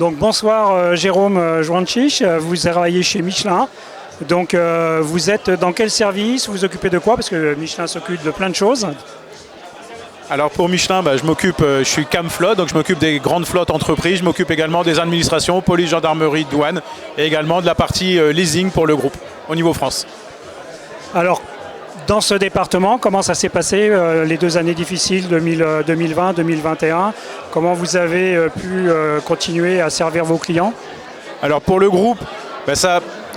Donc bonsoir Jérôme Jouanchich, vous travaillez chez Michelin. Donc vous êtes dans quel service? Vous vous occupez de quoi? Parce que Michelin s'occupe de plein de choses. Alors pour Michelin, je suis cam flotte, donc je m'occupe des grandes flottes entreprises. Je m'occupe également des administrations, police, gendarmerie, douane et également de la partie leasing pour le groupe au niveau France. Alors dans ce département, comment ça s'est passé les 2 années difficiles 2020-2021? Comment vous avez pu continuer à servir vos clients? Alors pour le groupe,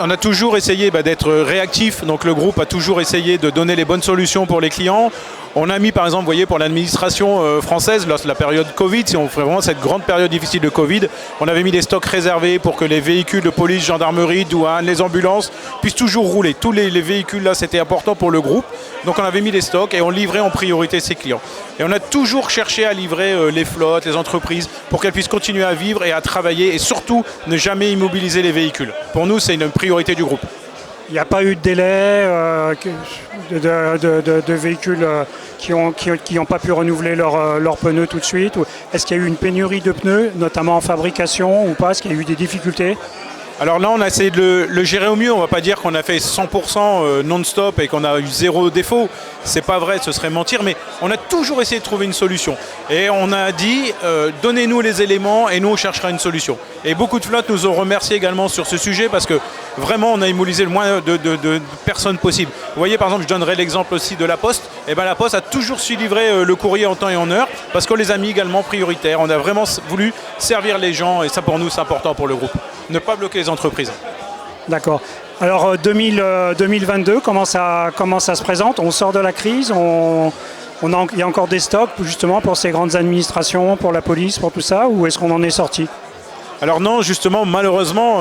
on a toujours essayé d'être réactif, donc le groupe a toujours essayé de donner les bonnes solutions pour les clients. On a mis par exemple, vous voyez, pour l'administration française, lors de la période Covid, si on fait vraiment cette grande période difficile de Covid, on avait mis des stocks réservés pour que les véhicules de police, gendarmerie, douane, les ambulances puissent toujours rouler. Tous les véhicules là, c'était important pour le groupe. Donc on avait mis des stocks et on livrait en priorité ses clients. Et on a toujours cherché à livrer les flottes, les entreprises, pour qu'elles puissent continuer à vivre et à travailler et surtout ne jamais immobiliser les véhicules. Pour nous, c'est une priorité du groupe. Il n'y a pas eu de délai de véhicules qui n'ont pas pu renouveler leurs pneus tout de suite? Est-ce qu'il y a eu une pénurie de pneus, notamment en fabrication ou pas? Est-ce qu'il y a eu des difficultés? Alors là, on a essayé de le gérer au mieux. On ne va pas dire qu'on a fait 100% non-stop et qu'on a eu 0 défaut. C'est pas vrai, ce serait mentir. Mais on a toujours essayé de trouver une solution. Et on a dit, donnez-nous les éléments et nous, on cherchera une solution. Et beaucoup de flottes nous ont remercié également sur ce sujet parce que vraiment, on a immobilisé le moins de personnes possible. Vous voyez, par exemple, je donnerai l'exemple aussi de la Poste. Et la Poste a toujours su livrer le courrier en temps et en heure parce qu'on les a mis également prioritaires. On a vraiment voulu servir les gens et ça, pour nous, c'est important pour le groupe. Ne pas bloquer les entreprises. D'accord. Alors 2022, comment ça se présente? On sort de la crise, il y a encore des stocks justement pour ces grandes administrations, pour la police, pour tout ça, ou est-ce qu'on en est sorti? Alors non, justement, malheureusement,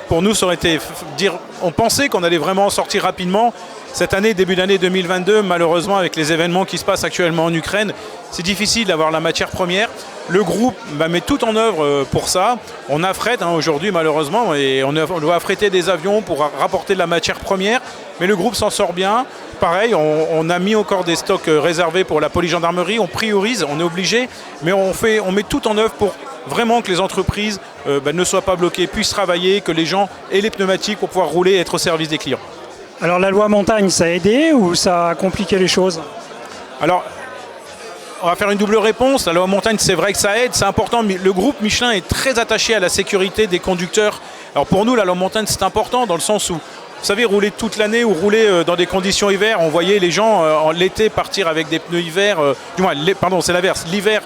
pour nous, ça aurait été on pensait qu'on allait vraiment sortir rapidement. Cette année, début d'année 2022, malheureusement, avec les événements qui se passent actuellement en Ukraine, c'est difficile d'avoir la matière première. Le groupe met tout en œuvre pour ça. On affrète aujourd'hui, malheureusement, et on doit affréter des avions pour rapporter de la matière première. Mais le groupe s'en sort bien. Pareil, on a mis encore des stocks réservés pour la police gendarmerie. On priorise, on est obligé, mais on met tout en œuvre pour vraiment que les entreprises ne soient pas bloquées, puissent travailler, que les gens aient les pneumatiques pour pouvoir rouler et être au service des clients. Alors la loi montagne, ça a aidé ou ça a compliqué les choses? Alors, on va faire une double réponse. La loi montagne, c'est vrai que ça aide, c'est important. Mais le groupe Michelin est très attaché à la sécurité des conducteurs. Alors pour nous, la loi montagne, c'est important dans le sens où, vous savez, rouler toute l'année ou rouler dans des conditions hiver, on voyait les gens en l'été partir avec des pneus hiver, c'est l'inverse, l'hiver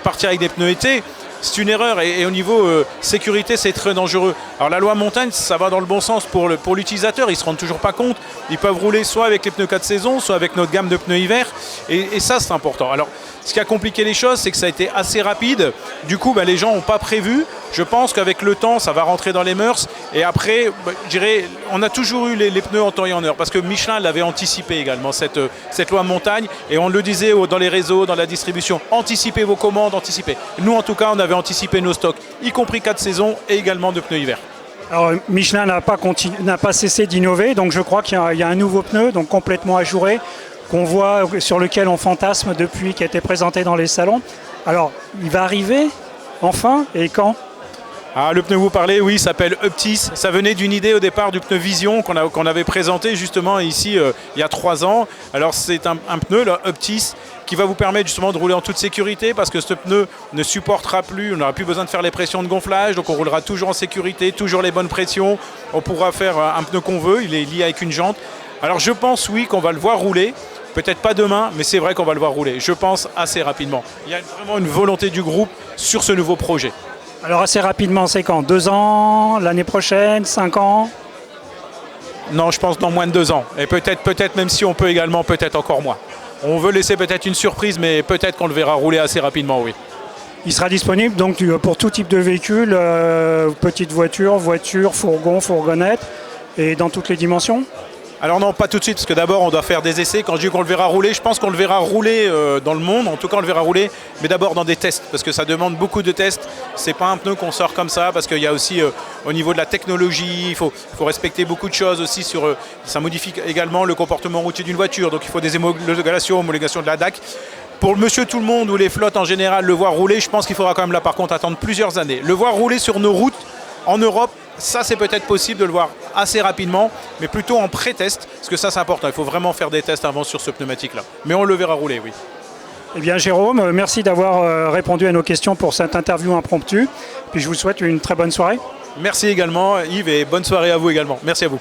partir avec des pneus été. C'est une erreur et au niveau sécurité, c'est très dangereux. Alors la loi montagne, ça va dans le bon sens pour l'utilisateur. Ils ne se rendent toujours pas compte. Ils peuvent rouler soit avec les pneus 4 saisons, soit avec notre gamme de pneus hiver. Et ça, c'est important. Alors, ce qui a compliqué les choses, c'est que ça a été assez rapide. Du coup, les gens n'ont pas prévu. Je pense qu'avec le temps, ça va rentrer dans les mœurs. Et après, je dirais, on a toujours eu les pneus en temps et en heure. Parce que Michelin l'avait anticipé également, cette loi montagne. Et on le disait dans les réseaux, dans la distribution. Anticipez vos commandes, anticipez. Nous, en tout cas, on avait anticipé nos stocks, y compris 4 saisons et également de pneus hiver. Alors Michelin n'a pas cessé d'innover. Donc je crois qu'il y a un nouveau pneu, donc complètement ajouré, qu'on voit, sur lequel on fantasme depuis, qui a été présenté dans les salons. Alors, il va arriver, enfin, et quand? Le pneu vous parlez, oui, s'appelle Uptis. Ça venait d'une idée au départ du pneu Vision qu'on avait présenté justement ici il y a 3 ans. Alors c'est un pneu, là, Uptis, qui va vous permettre justement de rouler en toute sécurité parce que ce pneu ne supportera plus, on n'aura plus besoin de faire les pressions de gonflage, donc on roulera toujours en sécurité, toujours les bonnes pressions. On pourra faire un pneu qu'on veut, il est lié avec une jante. Alors je pense, oui, qu'on va le voir rouler. Peut-être pas demain, mais c'est vrai qu'on va le voir rouler. Je pense assez rapidement. Il y a vraiment une volonté du groupe sur ce nouveau projet. Alors assez rapidement, c'est quand? 2 ans, l'année prochaine, 5 ans? Non, je pense dans moins de 2 ans. Et peut-être même si on peut également, peut-être encore moins. On veut laisser peut-être une surprise, mais peut-être qu'on le verra rouler assez rapidement, oui. Il sera disponible donc pour tout type de véhicule, petite voiture, fourgon, fourgonnette, et dans toutes les dimensions? Alors non, pas tout de suite, parce que d'abord on doit faire des essais. Quand je dis qu'on le verra rouler, je pense qu'on le verra rouler dans le monde, en tout cas on le verra rouler, mais d'abord dans des tests, parce que ça demande beaucoup de tests. C'est pas un pneu qu'on sort comme ça, parce qu'il y a aussi au niveau de la technologie, il faut respecter beaucoup de choses aussi ça modifie également le comportement routier d'une voiture, donc il faut des homologations de la DAC. pour monsieur tout le monde ou les flottes en général, le voir rouler, je pense qu'il faudra quand même là par contre attendre plusieurs années. Le voir rouler sur nos routes en Europe, ça c'est peut-être possible de le voir assez rapidement, mais plutôt en pré-test, parce que ça c'est important, il faut vraiment faire des tests avant sur ce pneumatique-là. Mais on le verra rouler, oui. Eh bien Jérôme, merci d'avoir répondu à nos questions pour cette interview impromptue. Puis je vous souhaite une très bonne soirée. Merci également Yves et bonne soirée à vous également. Merci à vous.